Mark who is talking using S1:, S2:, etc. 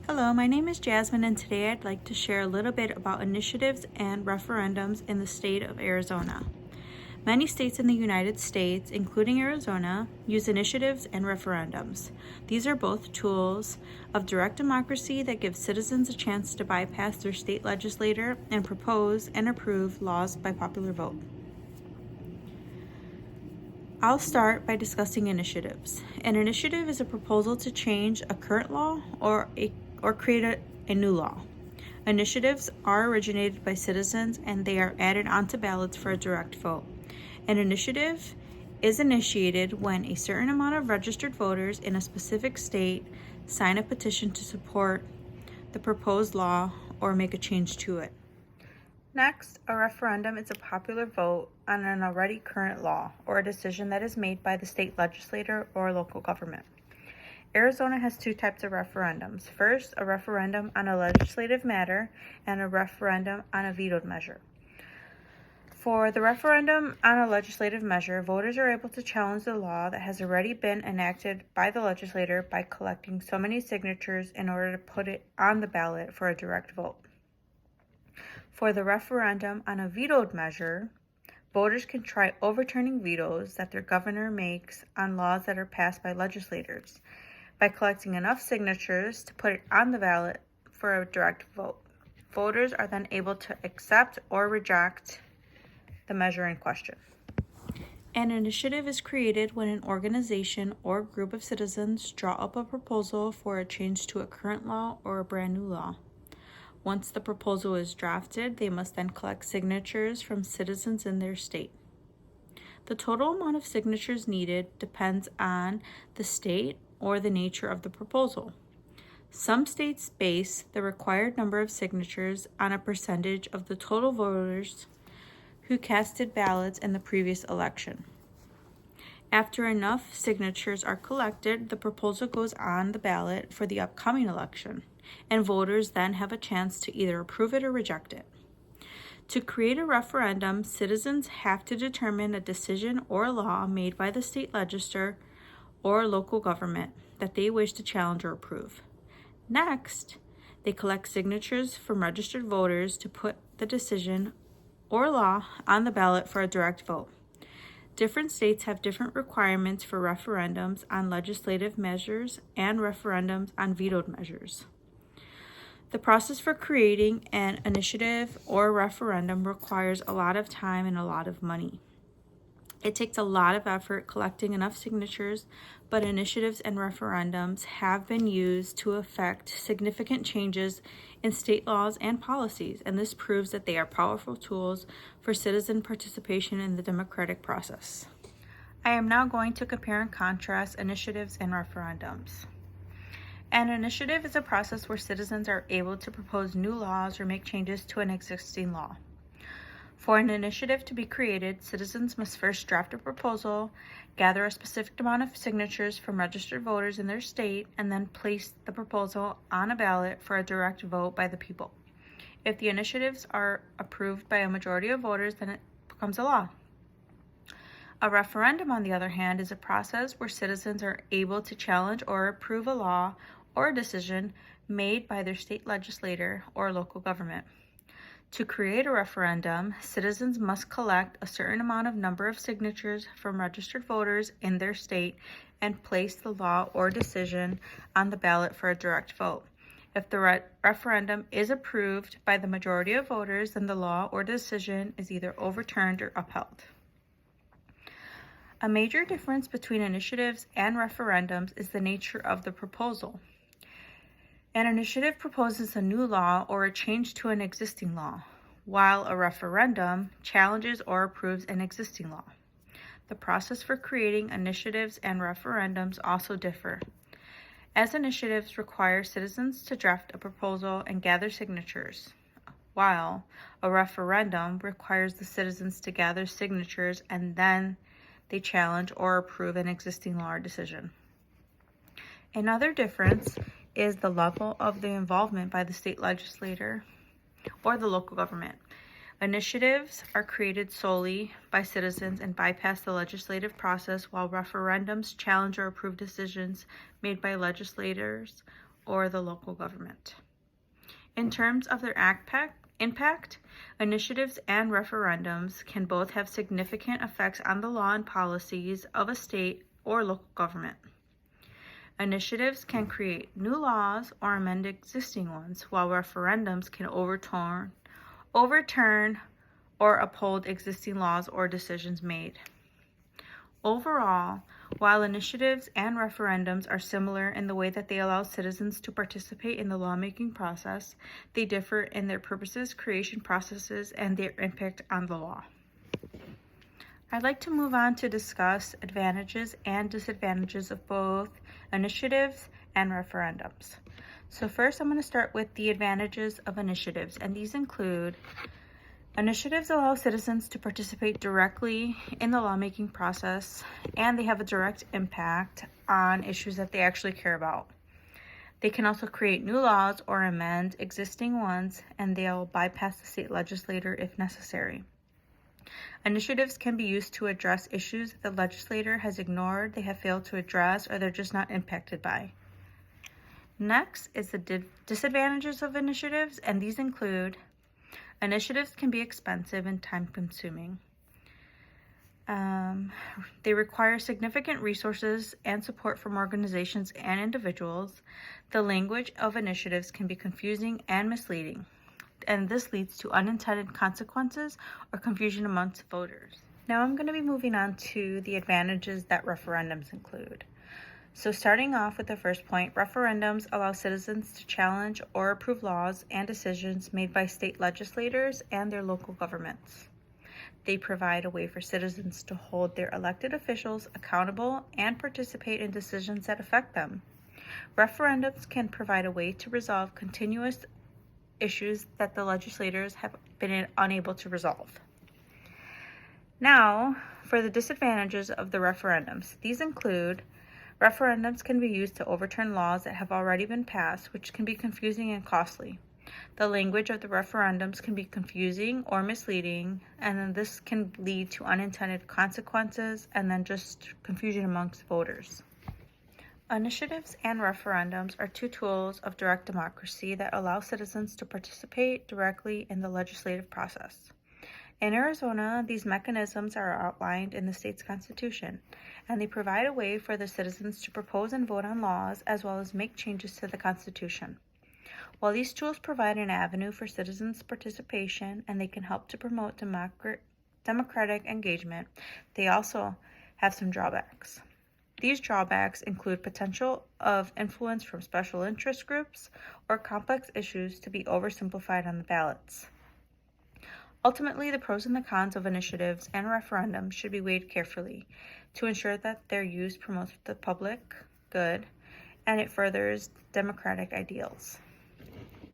S1: Hello, my name is Jasmine, and today I'd like to share a little bit about initiatives and referendums in the state of Arizona. Many states in the United States, including Arizona, use initiatives and referendums. These are both tools of direct democracy that give citizens a chance to bypass their state legislator and propose and approve laws by popular vote. I'll start by discussing initiatives. An initiative is a proposal to change a current law or create a new law. Initiatives are originated by citizens and they are added onto ballots for a direct vote. An initiative is initiated when a certain amount of registered voters in a specific state sign a petition to support the proposed law or make a change to it. Next, a referendum is a popular vote on an already current law or a decision that is made by the state legislature or local government. Arizona has two types of referendums. First, a referendum on a legislative matter and a referendum on a vetoed measure. For the referendum on a legislative measure, voters are able to challenge the law that has already been enacted by the legislator by collecting so many signatures in order to put it on the ballot for a direct vote. For the referendum on a vetoed measure, voters can try overturning vetoes that their governor makes on laws that are passed by legislators by collecting enough signatures to put it on the ballot for a direct vote. Voters are then able to accept or reject the measure in question. An initiative is created when an organization or group of citizens draw up a proposal for a change to a current law or a brand new law. Once the proposal is drafted, they must then collect signatures from citizens in their state. The total amount of signatures needed depends on the state or the nature of the proposal. Some states base the required number of signatures on a percentage of the total voters who casted ballots in the previous election. After enough signatures are collected, the proposal goes on the ballot for the upcoming election, and voters then have a chance to either approve it or reject it. To create a referendum, citizens have to determine a decision or law made by the state legislature or local government that they wish to challenge or approve. Next, they collect signatures from registered voters to put the decision or law on the ballot for a direct vote. Different states have different requirements for referendums on legislative measures and referendums on vetoed measures. The process for creating an initiative or referendum requires a lot of time and a lot of money. It takes a lot of effort collecting enough signatures, but initiatives and referendums have been used to effect significant changes in state laws and policies, and this proves that they are powerful tools for citizen participation in the democratic process. I am now going to compare and contrast initiatives and referendums. An initiative is a process where citizens are able to propose new laws or make changes to an existing law. For an initiative to be created, citizens must first draft a proposal, gather a specific amount of signatures from registered voters in their state, and then place the proposal on a ballot for a direct vote by the people. If the initiatives are approved by a majority of voters, then it becomes a law. A referendum, on the other hand, is a process where citizens are able to challenge or approve a law or a decision made by their state legislator or local government. To create a referendum, citizens must collect a certain number of signatures from registered voters in their state and place the law or decision on the ballot for a direct vote. If the referendum is approved by the majority of voters, then the law or decision is either overturned or upheld. A major difference between initiatives and referendums is the nature of the proposal. An initiative proposes a new law or a change to an existing law, while a referendum challenges or approves an existing law. The process for creating initiatives and referendums also differ, as initiatives require citizens to draft a proposal and gather signatures, while a referendum requires the citizens to gather signatures and then they challenge or approve an existing law or decision. Another difference is the level of the involvement by the state legislator or the local government. Initiatives are created solely by citizens and bypass the legislative process, while referendums challenge or approve decisions made by legislators or the local government. In terms of their impact, initiatives and referendums can both have significant effects on the law and policies of a state or local government. Initiatives can create new laws or amend existing ones, while referendums can overturn or uphold existing laws or decisions made. Overall, while initiatives and referendums are similar in the way that they allow citizens to participate in the lawmaking process, they differ in their purposes, creation processes, and their impact on the law. I'd like to move on to discuss advantages and disadvantages of both initiatives and referendums. So first, I'm going to start with the advantages of initiatives, and these include: initiatives allow citizens to participate directly in the lawmaking process, and they have a direct impact on issues that they actually care about. They can also create new laws or amend existing ones, and they'll bypass the state legislature if necessary. Initiatives can be used to address issues that the legislature has ignored, they have failed to address, or they're just not impacted by. Next is the disadvantages of initiatives, and these include: initiatives can be expensive and time-consuming. They require significant resources and support from organizations and individuals. The language of initiatives can be confusing and misleading, and this leads to unintended consequences or confusion amongst voters. Now I'm going to be moving on to the advantages that referendums include. So starting off with the first point, referendums allow citizens to challenge or approve laws and decisions made by state legislators and their local governments. They provide a way for citizens to hold their elected officials accountable and participate in decisions that affect them. Referendums can provide a way to resolve continuous issues that the legislators have been unable to resolve. Now, for the disadvantages of the referendums. These include: referendums can be used to overturn laws that have already been passed, which can be confusing and costly. The language of the referendums can be confusing or misleading, and then this can lead to unintended consequences and then just confusion amongst voters. Initiatives and referendums are two tools of direct democracy that allow citizens to participate directly in the legislative process. In Arizona, these mechanisms are outlined in the state's constitution, and they provide a way for the citizens to propose and vote on laws as well as make changes to the constitution. While these tools provide an avenue for citizens' participation and they can help to promote democratic engagement, they also have some drawbacks. These drawbacks include potential of influence from special interest groups or complex issues to be oversimplified on the ballots. Ultimately, the pros and the cons of initiatives and referendums should be weighed carefully to ensure that their use promotes the public good and it furthers democratic ideals.